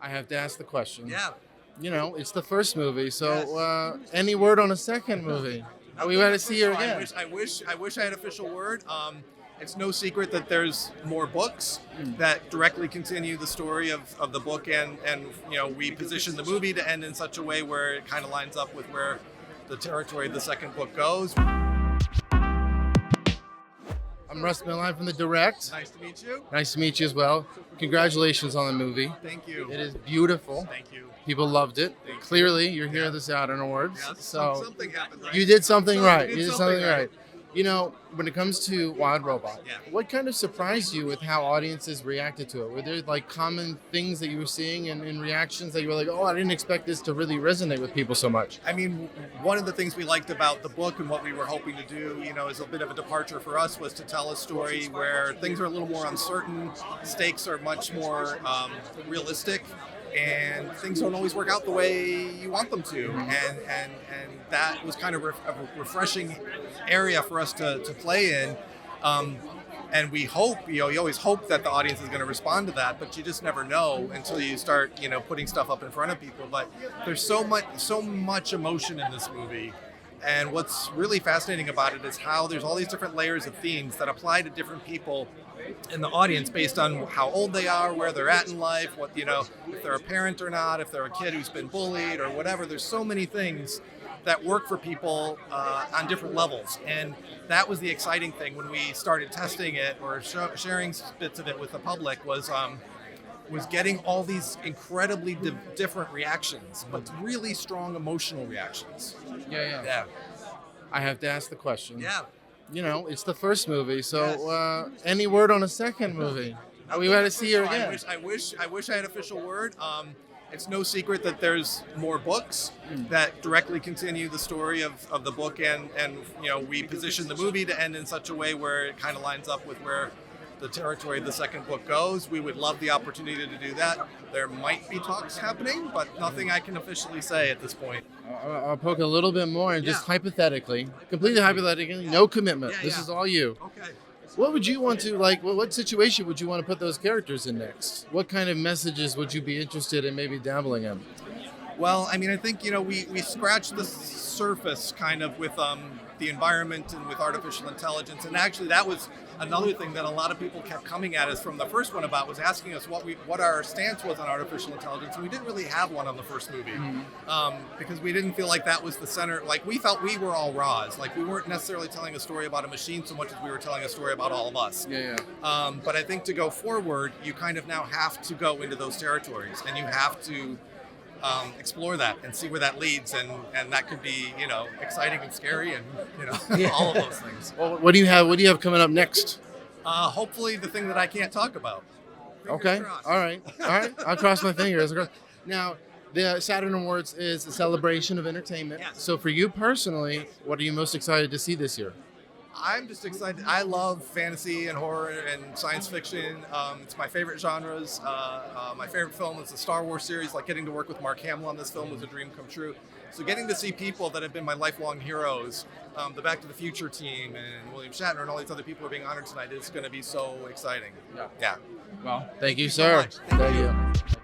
I have to ask the question. Yeah. It's the first movie, so any Yes. word on a second movie? We got to see her I again. wish, I wish, I wish I had official word. It's no secret that there's more books that directly continue the story of the book, and we position the movie to end in such a way where it kind of lines up with where the territory of the second book goes. I'm Russ Milline from the Direct. Nice to meet you. Nice to meet you as well. Congratulations on the movie. Thank you. It is beautiful. Thank you. People loved it. Thank you. Clearly, you're here at the Saturn Awards, Yeah, so something happened, right? you did something right. You You did something right. When it comes to Wild Robot, Yeah. what kind of surprised you with how audiences reacted to it? Were there like common things that you were seeing in reactions that you were like, oh, I didn't expect this to really resonate with people so much? I mean, one of the things we liked about the book and what we were hoping to do, as a bit of a departure for us, was to tell a story where things are a little more uncertain, stakes are much more realistic, and things don't always work out the way you want them to. And that was kind of a refreshing area for us to play in. And we hope, you always hope that the audience is going to respond to that, but you just never know until you start, putting stuff up in front of people. But there's so much emotion in this movie. And what's really fascinating about it is how there's all these different layers of themes that apply to different people in the audience based on how old they are, where they're at in life, if they're a parent or not, if they're a kid who's been bullied or whatever. There's so many things that work for people on different levels. And that was the exciting thing when we started testing it or sharing bits of it with the public was getting all these incredibly different reactions, but really strong emotional reactions. Yeah. I have to ask the question. Yeah. It's the first movie, so any word on a second movie? We got to see her again. I wish I had official word. It's no secret that there's more books that directly continue the story of the book, and we position the movie to end in such a way where it kind of lines up with where the territory of the second book goes. We would love the opportunity to do that. There might be talks happening, but nothing I can officially say at this point. I'll poke a little bit more, and just Yeah. hypothetically, completely hypothetically, no commitment. This Yeah. is all you. Okay. What would you want to like? What situation would you want to put those characters in next? What kind of messages would you be interested in maybe dabbling in? Well, I mean, I think, we scratched the surface kind of with the environment and with artificial intelligence. And actually, that was another thing that a lot of people kept coming at us from the first one about, was asking us what our stance was on artificial intelligence. And we didn't really have one on the first movie because we didn't feel like that was the center. Like, we felt we were all raws. Like, we weren't necessarily telling a story about a machine so much as we were telling a story about all of us. Yeah. But I think to go forward, you kind of now have to go into those territories, and you have to explore that and see where that leads, and that could be exciting and scary, and all of those things. Well, what do you have coming up next? Hopefully the thing that I can't talk about. Fingers Okay. crossed. All right. I'll cross my fingers. Now, the Saturn Awards is a celebration of entertainment. Yes. So for you personally, what are you most excited to see this year? I'm just excited. I love fantasy and horror and science fiction. It's my favorite genres. My favorite film is the Star Wars series. Like, getting to work with Mark Hamill on this film was a dream come true. So getting to see people that have been my lifelong heroes, the Back to the Future team and William Shatner and all these other people who are being honored tonight, is going to be so exciting. Yeah. Well, thank you, so sir. much. Thank you. you.